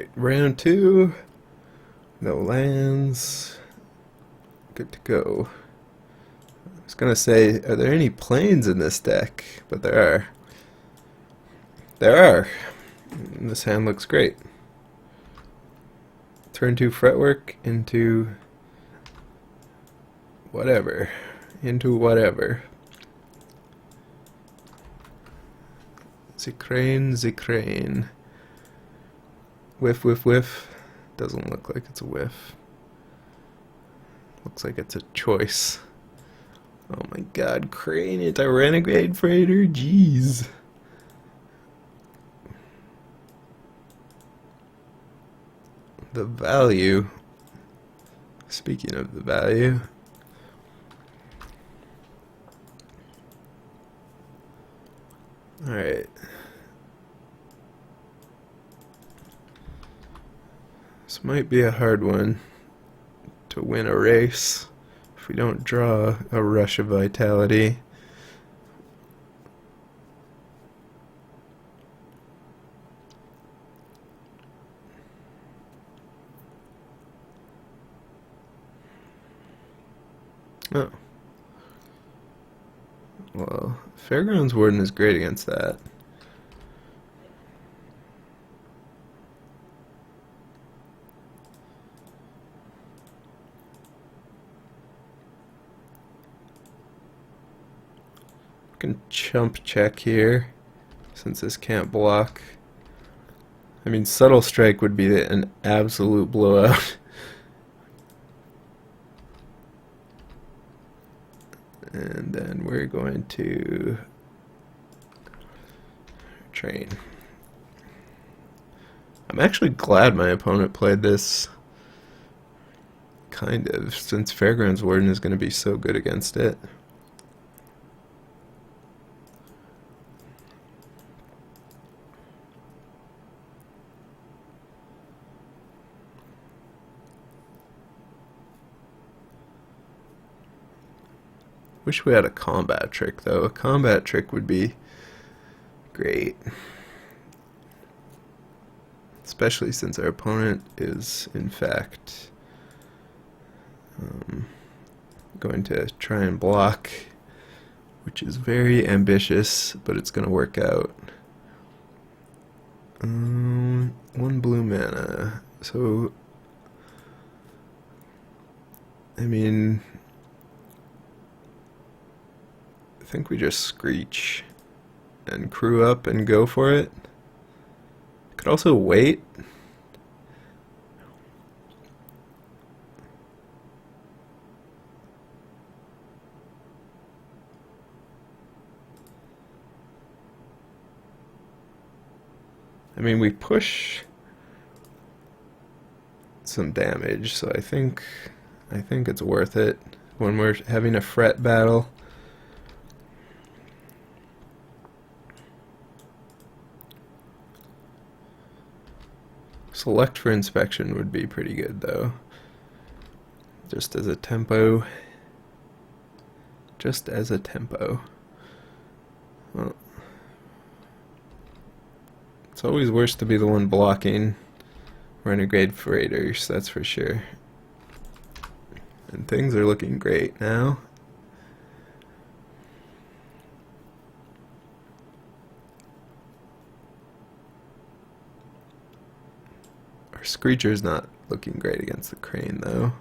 Alright, round two. No lands. Good to go. I was gonna say, are there any planes in this deck? But there are. There are. And this hand looks great. Turn 2 fretwork into whatever. Into whatever. The crane. Whiff, whiff, whiff. Doesn't look like it's a whiff. Looks like it's a choice. Oh my god, crane, it's a renegade freighter, jeez. The value. Speaking of the value. Alright. This might be a hard one to win a race if we don't draw a rush of vitality. Oh. Well, Fairgrounds Warden is great against that. We can chump check here, since this can't block. I mean, Subtle Strike would be an absolute blowout. And then we're going to train. I'm actually glad my opponent played this, kind of, since Fairgrounds Warden is going to be so good against it. Wish we had a combat trick, though. A combat trick would be great. Especially since our opponent is, in fact, going to try and block, which is very ambitious, but it's going to work out. 1 blue mana. So, I mean, I think we just screech and crew up and go for it. Could also wait. I mean, we push some damage, so I think it's worth it when we're having a fret battle. Select for inspection would be pretty good, though. Just as a tempo. Just as a tempo. Well, it's always worse to be the one blocking renegade freighters, that's for sure. And things are looking great now. Our Screecher's not looking great against the crane, though.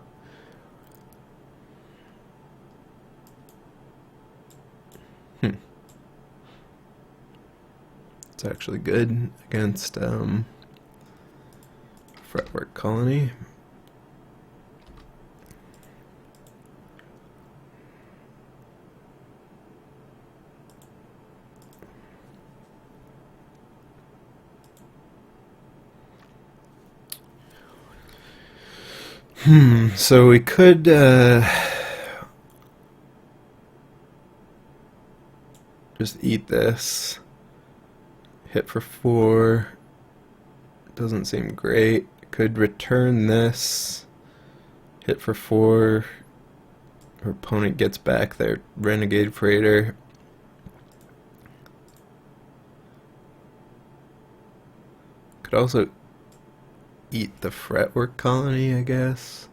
It's actually good against Fretwork Colony. So we could just eat this. Hit for 4. Doesn't seem great. Could return this. Hit for 4. Our opponent gets back their renegade freighter. Could also eat the fretwork colony, I guess.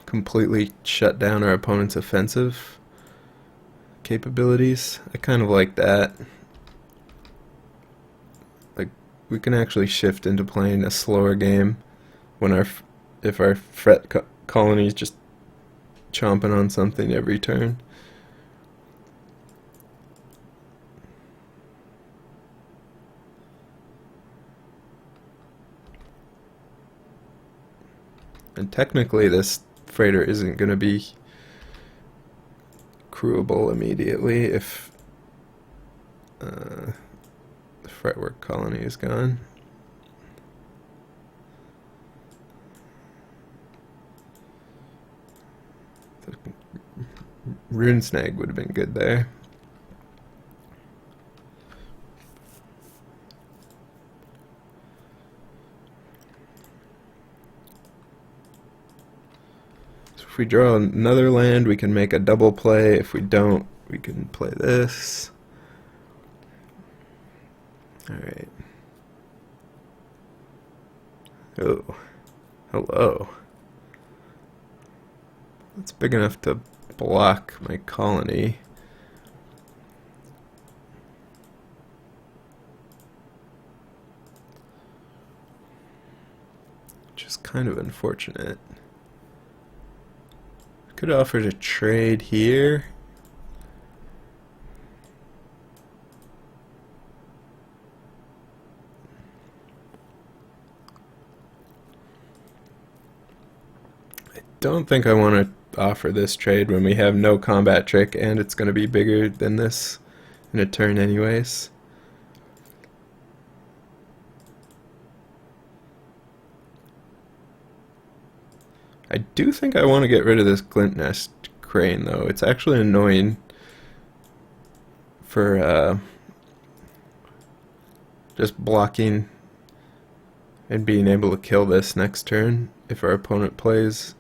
Completely shut down our opponent's offensive capabilities. I kind of like that. Like, we can actually shift into playing a slower game when if our colony is just chomping on something every turn. And technically this freighter isn't going to be crewable immediately if the fretwork colony is gone. The rune snag would have been good there. If we draw another land, we can make a double play. If we don't, we can play this. Alright. Oh. Hello. That's big enough to block my colony. Which is kind of unfortunate. Could have offered a trade here. I don't think I want to offer this trade when we have no combat trick and it's going to be bigger than this in a turn anyways. I do think I want to get rid of this glint nest crane though. It's actually annoying for just blocking and being able to kill this next turn if our opponent plays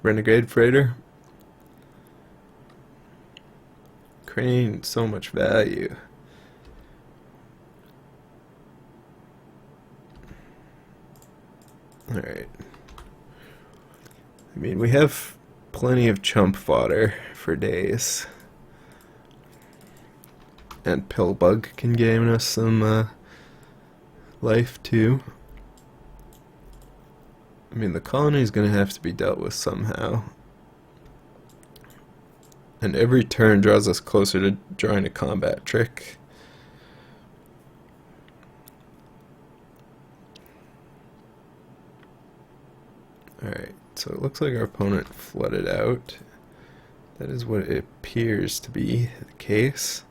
Renegade Freighter. Crane, so much value. Alright. I mean, we have plenty of chump fodder for days. And Pillbug can gain us some life too. I mean, the colony is going to have to be dealt with somehow. And every turn draws us closer to drawing a combat trick. Alright, so it looks like our opponent flooded out. That is what it appears to be the case.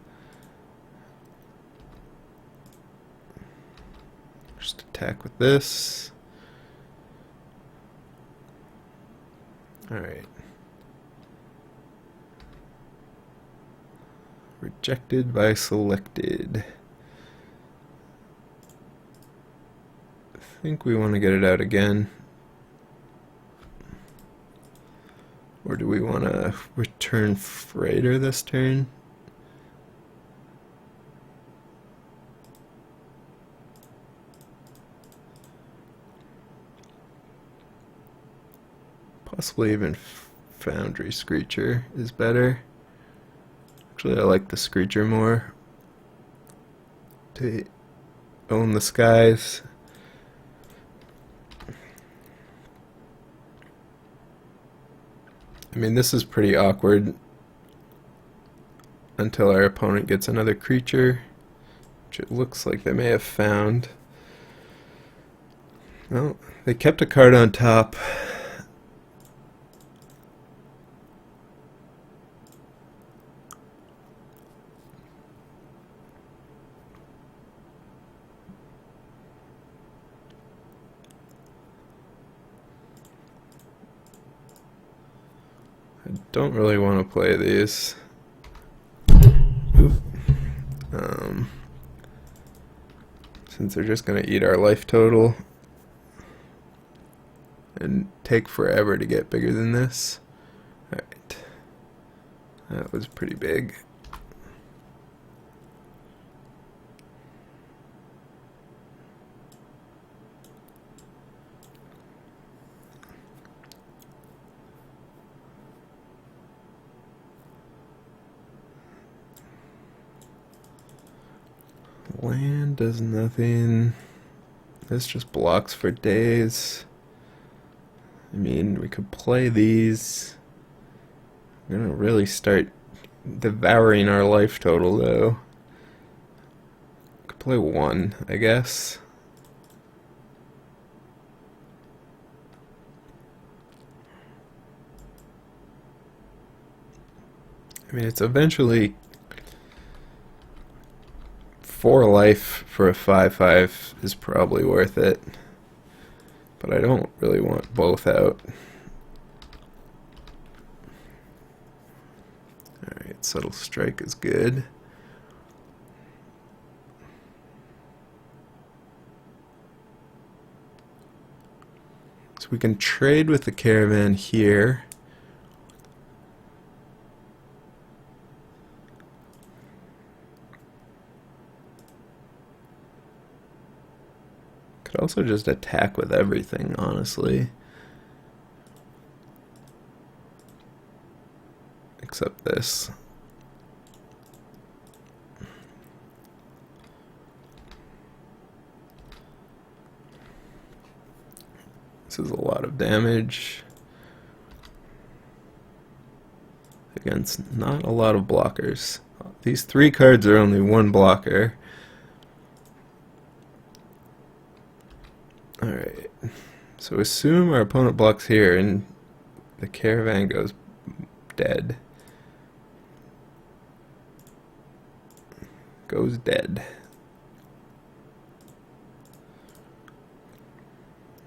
Just attack with this. Alright. Rejected by selected. I think we want to get it out again. Or do we want to return freighter this turn? Possibly even Foundry Screecher is better. Actually, I like the Screecher more. To own the skies. I mean, this is pretty awkward until our opponent gets another creature, which it looks like they may have found. Well, they kept a card on top. I don't really want to play these. Since they're just going to eat our life total and take forever to get bigger than this. Alright. That was pretty big. land does nothing. This just blocks for days. I mean, we could play these. We're gonna really start devouring our life total, though. Could play one, I guess. I mean, it's eventually 4 life for a 5/5 is probably worth it. But I don't really want both out. Alright, subtle strike is good. So we can trade with the caravan here. Could also just attack with everything, honestly. Except this. This is a lot of damage against not a lot of blockers. These 3 cards are only 1 blocker. Alright, so assume our opponent blocks here and the caravan goes dead. Goes dead.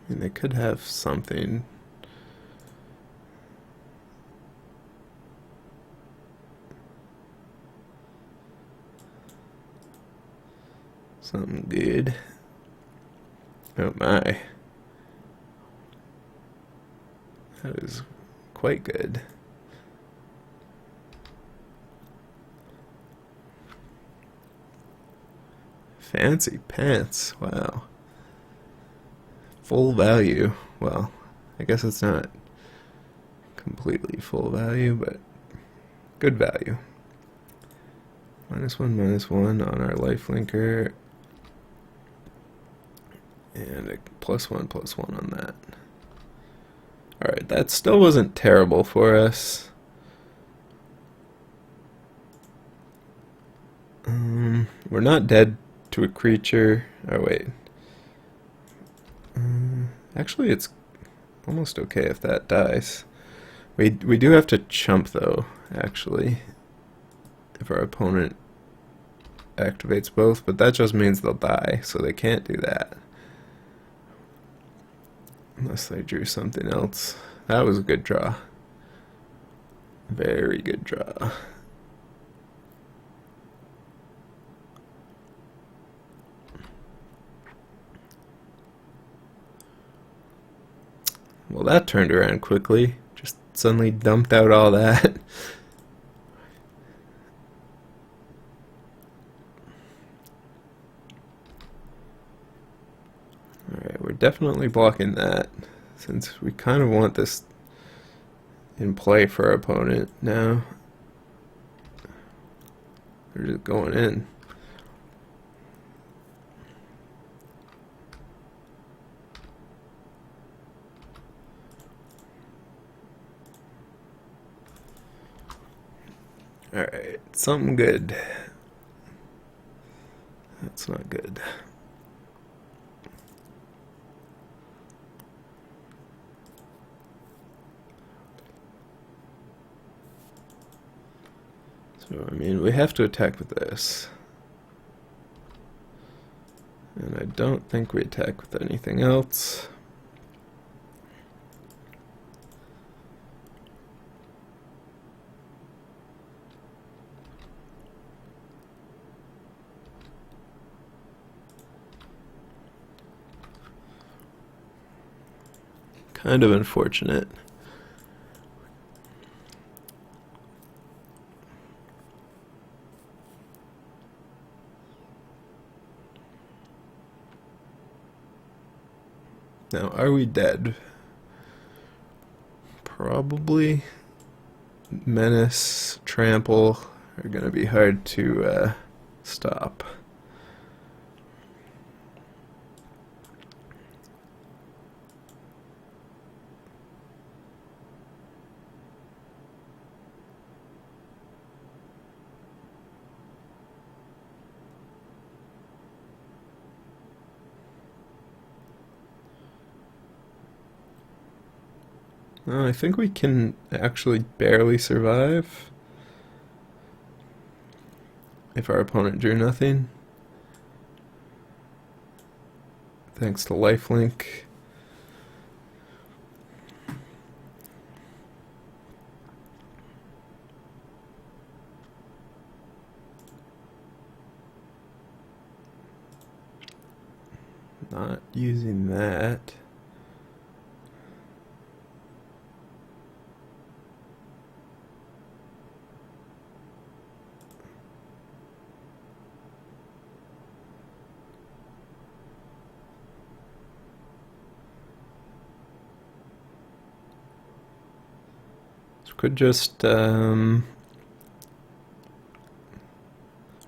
I mean, they could have something. Something good. Oh my. That is quite good. Fancy pants, wow. Full value. Well, I guess it's not completely full value, but good value. -1/-1 on our lifelinker. And a +1/+1 on that. Alright, that still wasn't terrible for us. We're not dead to a creature. Oh, wait. Actually, it's almost okay if that dies. We do have to chump, though, actually, if our opponent activates both, but that just means they'll die, so they can't do that. Unless they drew something else. That was a good draw. Very good draw. Well, that turned around quickly. Just suddenly dumped out all that. Alright, we're definitely blocking that, since we kind of want this in play for our opponent now. They're just going in. Alright, something good. That's not good. So, I mean, we have to attack with this. And I don't think we attack with anything else. Kind of unfortunate. Now, are we dead? Probably. Menace, Trample are going to be hard to stop. I think we can actually barely survive if our opponent drew nothing. Thanks to lifelink. Not using that. Could just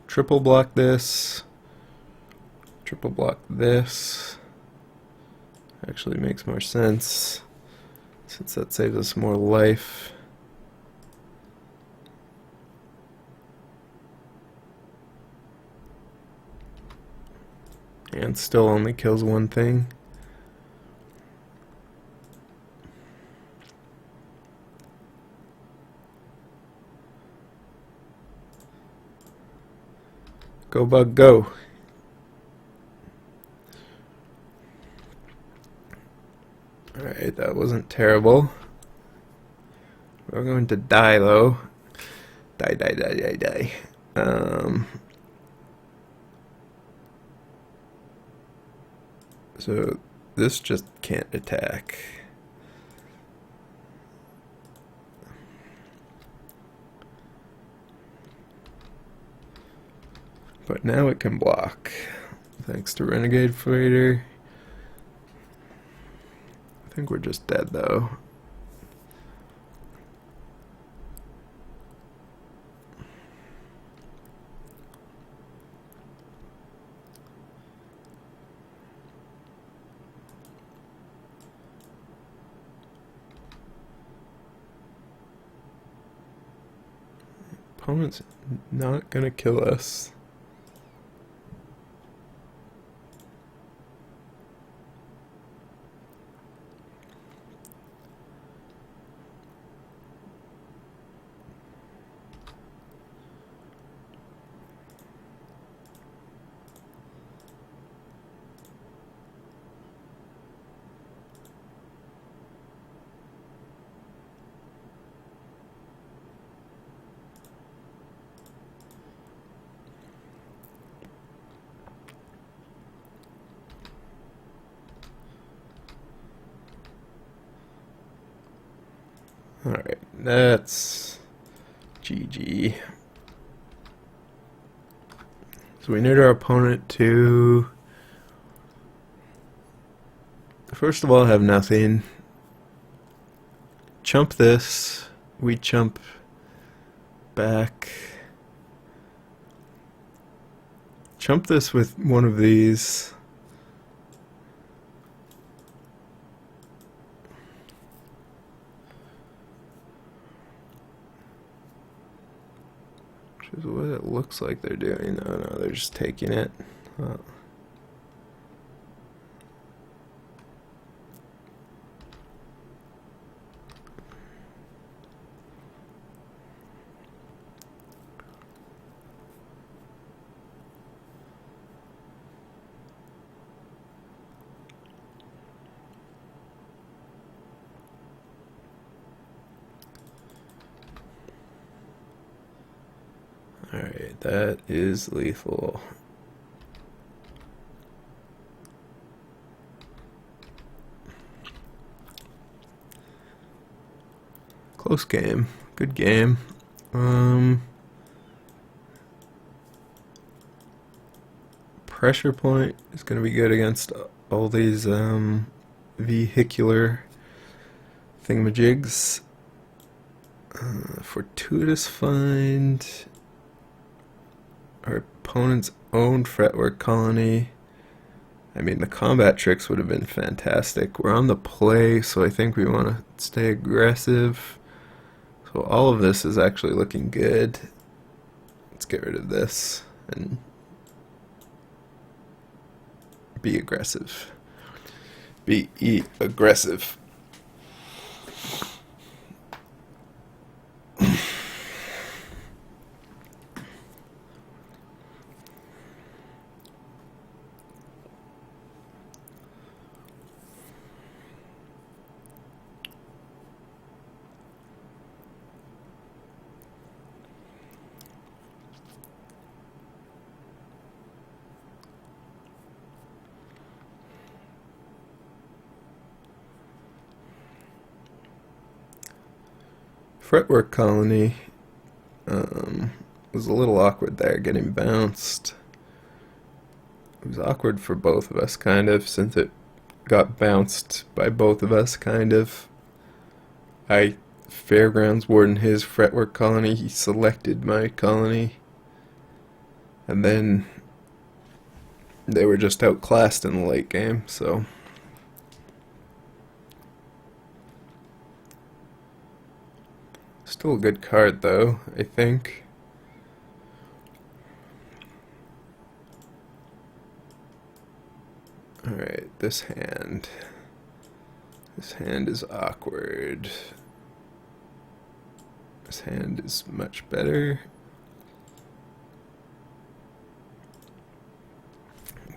triple block this, triple block this. Actually makes more sense since that saves us more life. And still only kills one thing. Go bug, go. Alright, that wasn't terrible. We're going to die though. Die, die, die, die, die. So this just can't attack. But now it can block, thanks to Renegade Freighter. I think we're just dead though. Opponent's not gonna kill us. Alright, that's GG. So we need our opponent to, first of all, have nothing. Chump this. We chump back. Chump this with one of these. Which is what it looks like they're doing. Oh no, they're just taking it. Oh. Alright, that is lethal. Close game. Good game. Pressure point is going to be good against all these vehicular thingamajigs. Fortuitous find. Our opponent's own fretwork colony. I mean, the combat tricks would have been fantastic. We're on the play, so I think we want to stay aggressive. So all of this is actually looking good. Let's get rid of this and be aggressive. Be aggressive. fretwork colony was a little awkward there, getting bounced. It was awkward for both of us, kind of, since it got bounced by both of us, kind of. I Fairgrounds Warden his fretwork colony, he selected my colony, and then they were just outclassed in the late game, so. Still a good card, though, I think. Alright, this hand. This hand is awkward. This hand is much better.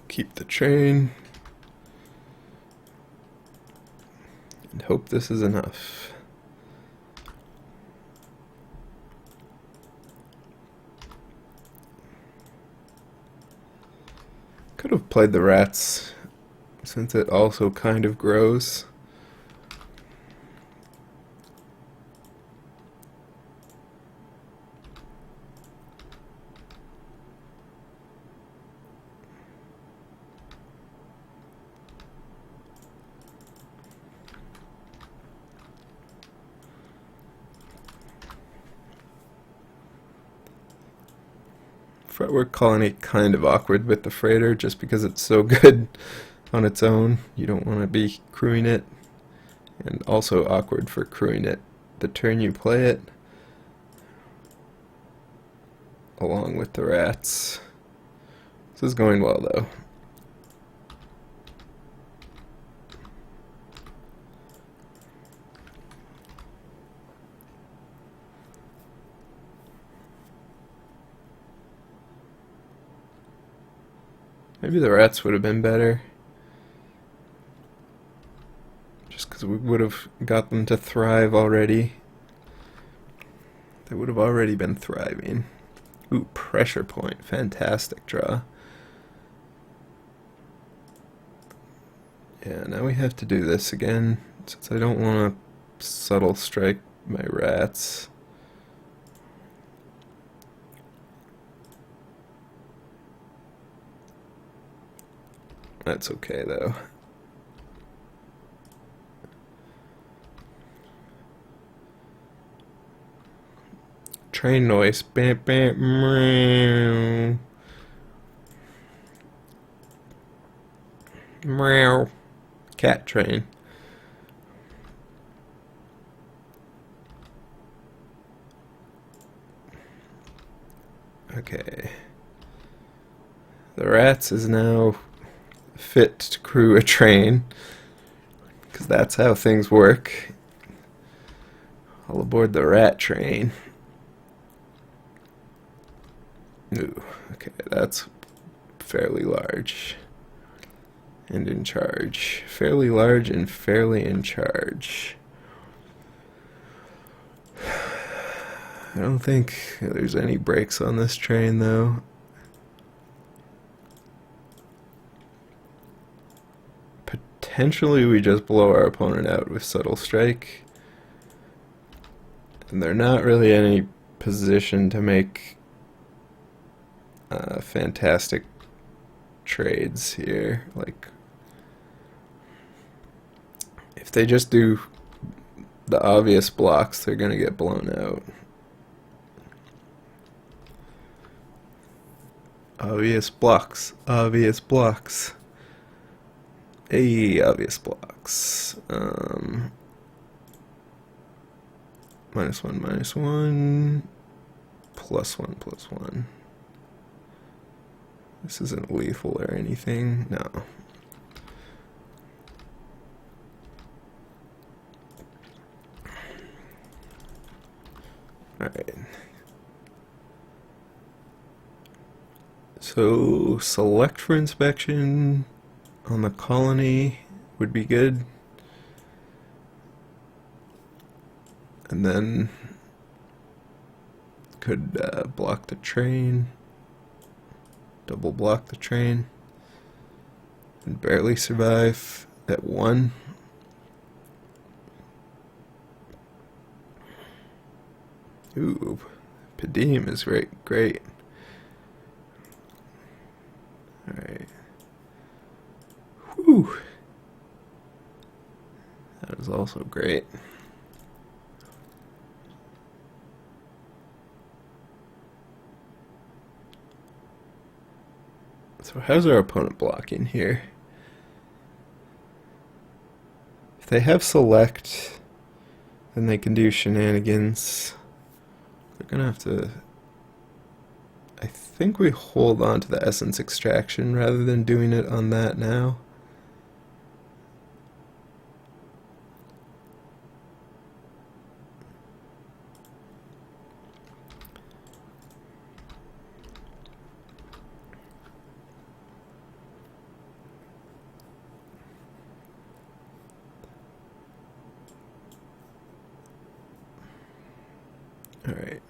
Keep the train. And hope this is enough. Could have played the rats, since it also kind of grows. Fretwork colony kind of awkward with the freighter just because it's so good on its own. You don't want to be crewing it. And also awkward for crewing it the turn you play it. Along with the rats. This is going well though. Maybe the rats would have been better. Just because we would have got them to thrive already. They would have already been thriving. Ooh, pressure point. Fantastic draw. Yeah, now we have to do this again, since I don't want to subtle strike my rats. That's okay, though. Train noise. Bam, bam, meow. Meow. Cat train. Okay. The rats is now fit to crew a train, because that's how things work. All aboard the rat train. Ooh, okay, that's fairly large and in charge. Fairly large and fairly in charge. I don't think there's any brakes on this train, though. Potentially we just blow our opponent out with subtle strike. And they're not really in any position to make fantastic trades here. Like, if they just do the obvious blocks, they're gonna get blown out. Obvious blocks, obvious blocks. Hey, obvious blocks. -1, -1, +1, +1. This isn't lethal or anything, no. Alright. So, select for inspection on the colony would be good. And then could block the train, double block the train, and barely survive at 1. Ooh, Midgame is great. Alright. Whew. That is also great. So how's our opponent blocking here? If they have select, then they can do shenanigans. They're gonna have to... I think we hold on to the essence extraction rather than doing it on that now. Alright.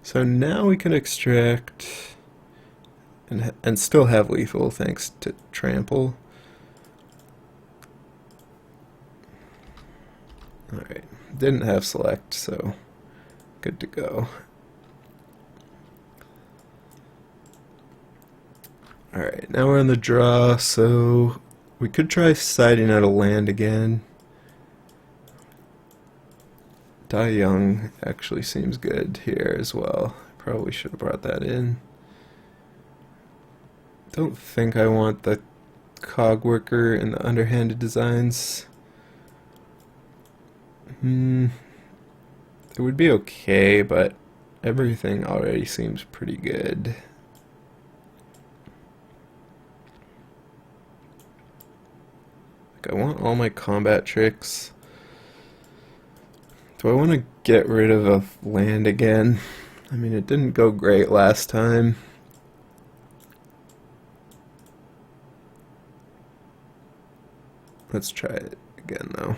So now we can extract and still have lethal thanks to trample. Alright. Didn't have select, so good to go. Alright, now we're in the draw, so we could try siding out a land again. Die Young actually seems good here as well. Probably should have brought that in. Don't think I want the cog worker and the underhanded designs. It would be okay, but everything already seems pretty good. Like, I want all my combat tricks. Do I want to get rid of a land again? I mean, it didn't go great last time. Let's try it again, though.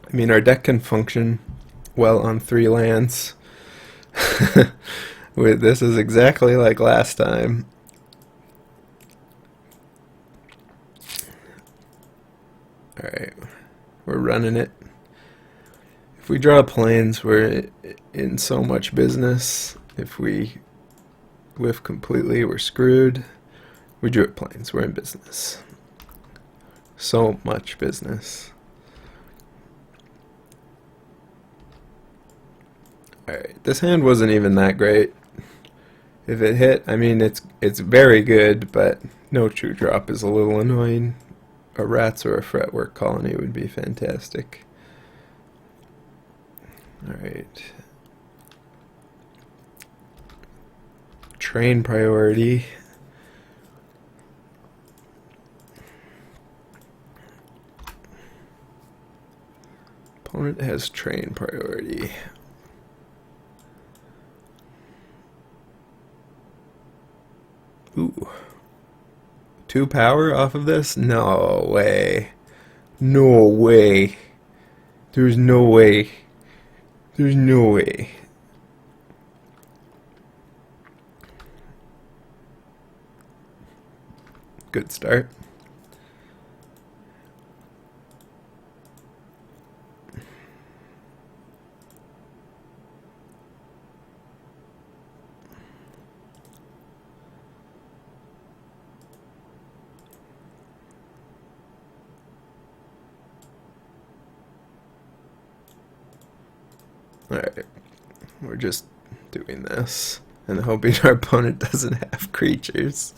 I mean, our deck can function well on 3 lands. This is exactly like last time. Alright, we're running it. If we draw planes, we're in so much business. If we whiff completely, we're screwed. We drew it planes, we're in business. So much business. Alright, this hand wasn't even that great. If it hit, I mean, it's very good, but no true drop is a little annoying. A rats or a fretwork colony would be fantastic. Alright. Train priority. Opponent has train priority. Ooh. 2 power off of this? No way. No way. There's no way. There's no way. Good start. Alright, we're just doing this and hoping our opponent doesn't have creatures.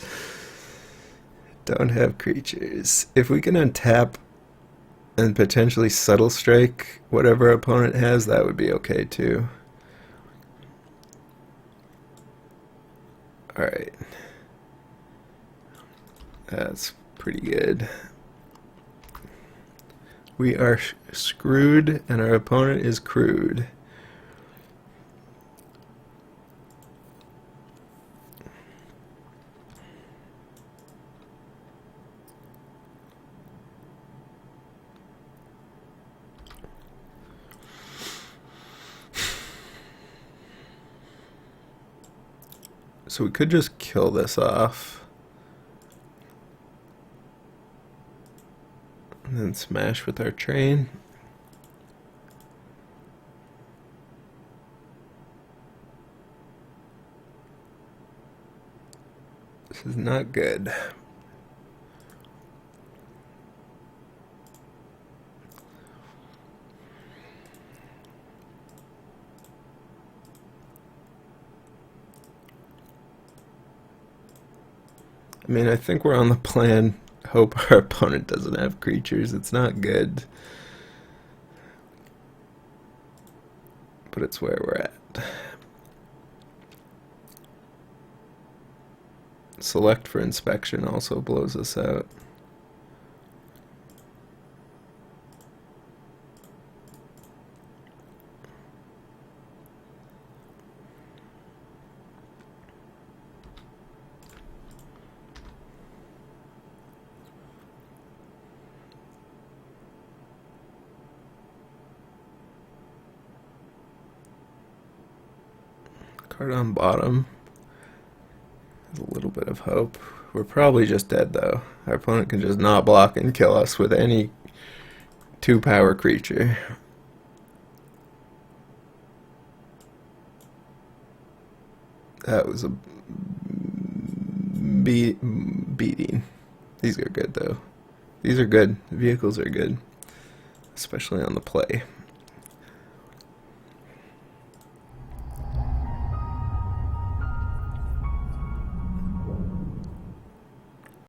Don't have creatures. If we can untap and potentially subtle strike whatever our opponent has, that would be okay too. Alright. That's pretty good. We are screwed and our opponent is crude. So we could just kill this off. And then smash with our train. This is not good. I mean, I think we're on the plan. Hope our opponent doesn't have creatures. It's not good. But it's where we're at. Select for inspection also blows us out. Card on bottom. There's a little bit of hope. We're probably just dead though. Our opponent can just not block and kill us with any 2-power creature. That was a beating. These are good though. These are good. The vehicles are good, especially on the play.